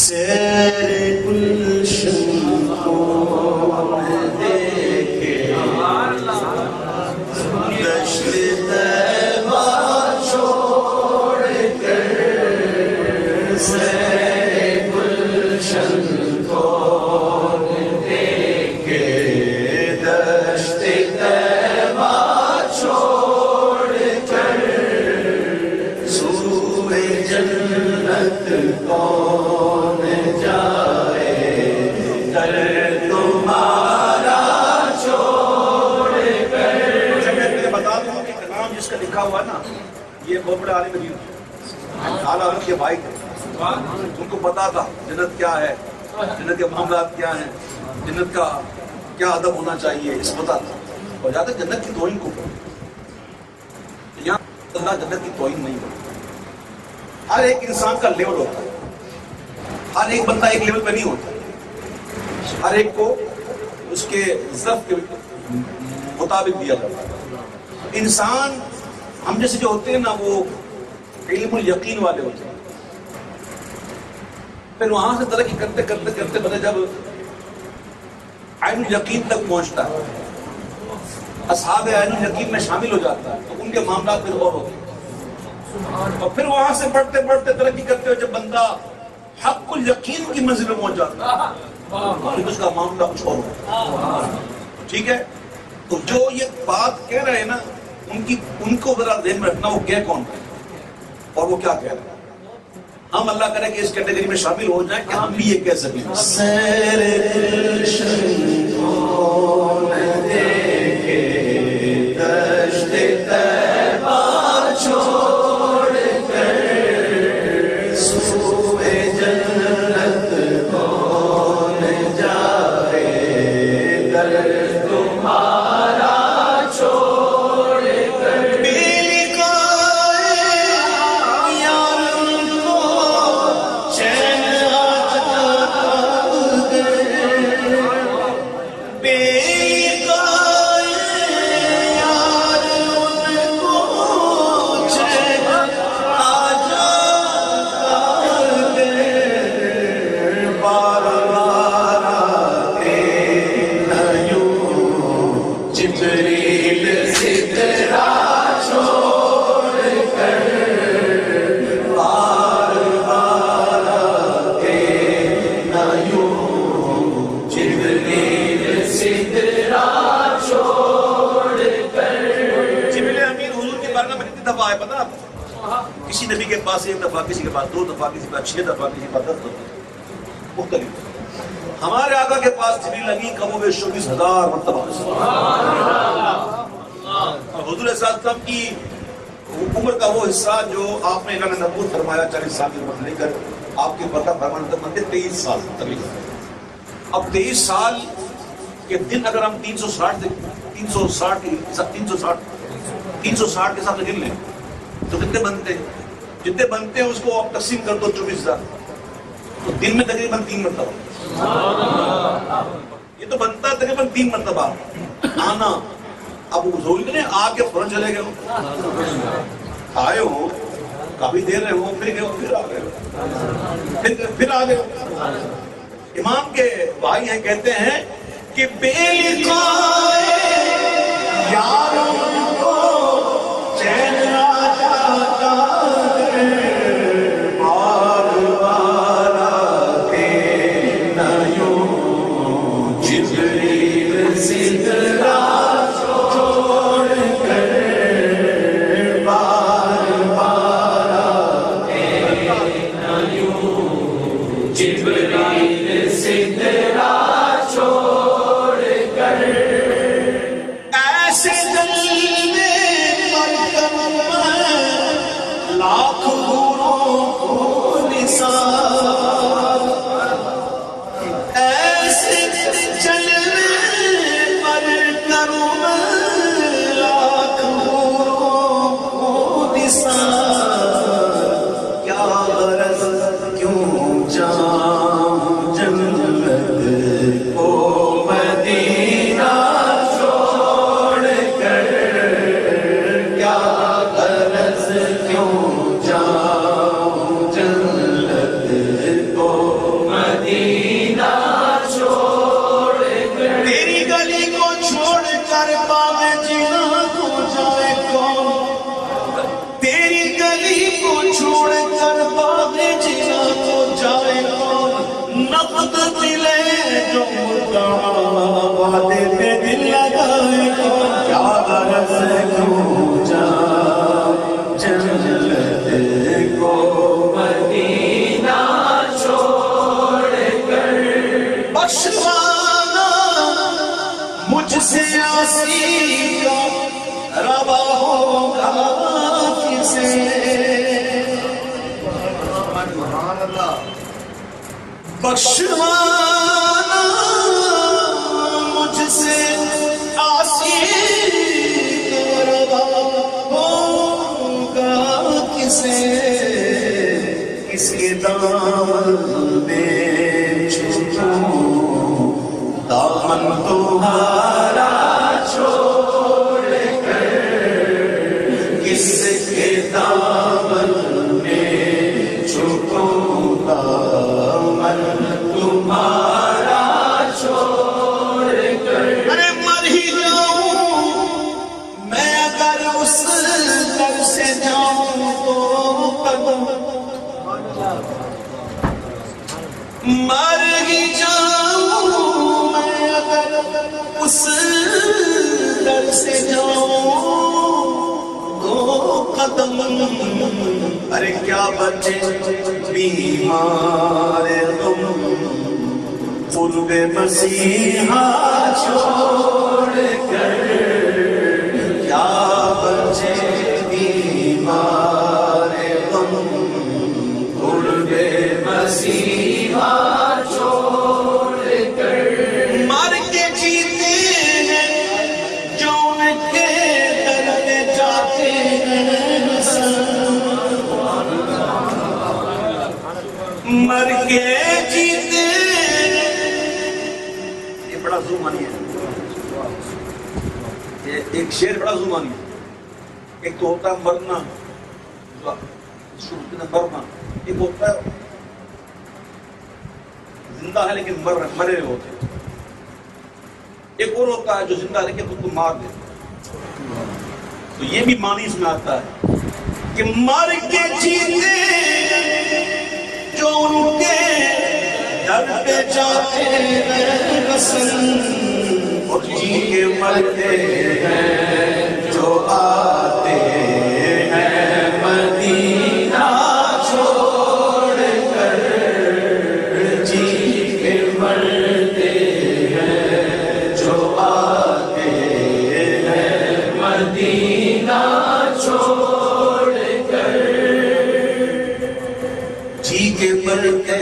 سیر گلشن کو دیکھے دشت طیبہ چھوڑ کر، سیر گلشن کو دیکھے دشت طیبہ چھوڑ کر، سوئے جنت کون جائے در تمہارا چھوڑ کر۔ میں بتا دوں کہ کلام جس کا لکھا ہوا نا، یہ بہت بڑے عالم دین اعلیٰ حضرت کے بھائی تھے، ان کو پتا تھا جنت کیا ہے، جنت کے معاملات کیا ہیں، جنت کا کیا ادب ہونا چاہیے، اس پتا تھا۔ اور جہاں تک جنت کی توہین کو یہاں اللہ جنت کی توہین نہیں کرتا۔ ہر ایک انسان کا لیول ہوتا ہے، ہر ایک بندہ ایک لیول پہ نہیں ہوتا، ہر ایک کو اس کے ضعف کے مطابق دیا جاتا ہے۔ انسان ہم جیسے جو ہوتے ہیں نا، وہ علم الیقین والے ہوتے ہیں، پھر وہاں سے ترقی کرتے کرتے کرتے بندہ جب عین الیقین تک پہنچتا ہے، اصحاب عین الیقین میں شامل ہو جاتا ہے، تو ان کے معاملات پھر اور ہوتے ہیں، اور پھر وہاں سے بڑھتے بڑھتے ترقی کرتے ہوئے جب بندہ حق الیقین کی منزل میں پہنچ جاتا ہے، پھر اس کا معاملہ کچھ اور ہوتا ہے۔ ٹھیک ہے، تو جو یہ بات کہہ رہے ہیں نا، ان کو ذرا ذہن میں رکھنا، وہ کہہ کون رہے ہیں اور وہ کیا کہہ رہے ہیں۔ ہم اللہ کرے کہ اس کیٹیگری میں شامل ہو جائیں کہ ہم بھی یہ کہہ سکیں۔ سیر گلشن کون دیکھے دشت طیبہ چھوڑ کر، سوئے جنت کون جائے در تمہارا چھوڑ کر۔ بے لقائے یار کو چین آ جاتا ہے، بے لقائے یار ان کو چین آ جاتا ہے، بار بار آتے نہ یوں جبریل سدرا چھوڑ کر، بار بار آتے نہ یوں جبریل سدرا چھوڑ کر۔ جبریل امین حضور کے بارے میں کتنی دفعہ آئے پتہ آپ کو؟ کسی نبی کے پاس ایک دفعہ، کسی کے پاس دو دفعہ، کسی کے پاس 6 دفعہ، کسی کے پاس 10 دفعہ، مختلف۔ ہمارے آقا کے پاس جبریل امین کا وہ 24,000 مرتبہ، اور حضور صلی اللہ علیہ وسلم کی عمر کا وہ حصہ جو آپ نے اعلان نبوت فرمایا 40 سال کی عمر لے کر آپ کے برکت فرمان تک بنتے 23 سال تقریباً۔ اب 23 سال کے دن اگر ہم 360 کے حساب سے گن لیں تو کتنے بنتے ہیں؟ جتنے بنتے ہیں اس کو آپ تقسیم کر دو 24,000، تو دن میں تقریباً 3 مرتبہ، یہ تو بنتا ہے تقریباً 3 مرتبہ آنا۔ اب ضروری نہیں آ کے فوراً چلے گئے ہو، آئے ہو کافی دیر رہے ہو، پھر گئے ہو، پھر آ گئے ہو، پھر آ گئے ہو۔ امام کے بھائی ہیں، کہتے ہیں کہ بے لقائے یاروں کو چین آ جاتا ہے، بار بار آتے نہ یوں جبریل سدرا چھوڑ کر، بار بار آتے نہ یوں جبریل سدرا چھوڑ کر۔ ایسے دل میں مرکب لاکھ حوروں کو نثار، ایسے جلوے پر کرم لاکھ حوروں کو نثار، کیا غرض کیوں جاؤں جنت کو مدینہ چھوڑ کر، کیا غرض کیوں جاؤں جنت خود ملے جو مدعا وعدے پہ دل لگائے کیا غرض کیوں جا جنت کو مدینہ چھوڑ کر بخشوانا مجھ سے آسی کا روا ہوگا کسے بخشوانا مجھ سے آسی کا روا ہوگا کسے کس کے دامن میں چھپوں دامن تمہارا چھوڑ کر کس کے دامن میں چھپوں دامن تمہارا چھوڑ کر ارے مر ہی جاؤں میں اگر اس در سے جاؤں تو قدم مر ہی جاؤں میں اگر اس در سے جاؤں تو قدم ارے کیا بچے بیمار تم قرب مسیحا چھوڑ کر کیا بچے بیمار تم قرب مسیحا چھوڑ کر مر کے جیتے ہیں جو ان کے در پہ جاتے ہیں مر کے جیتے ہیں یہ بڑا زمانی ہے یہ ایک شعر بڑا زمانی ہے ایک تو ہوتا ہے مرنا مرنا ایک ہوتا ہے زندہ ہے لیکن مرے ہوتے ہیں ایک اور ہوتا ہے جو زندہ ہے لیکن خود کو مار دیتا تو یہ بھی معنی اس میں آتا ہے کہ مر کے جیتے جو ان کے در پہ جاتے ہیں رسن اور جی کے مرتے ہیں جو آتے ہیں مدینہ چھوڑ کر جی کے مرتے ہیں جو آتے ہیں مدینہ چھوڑ کر جی کے مرتے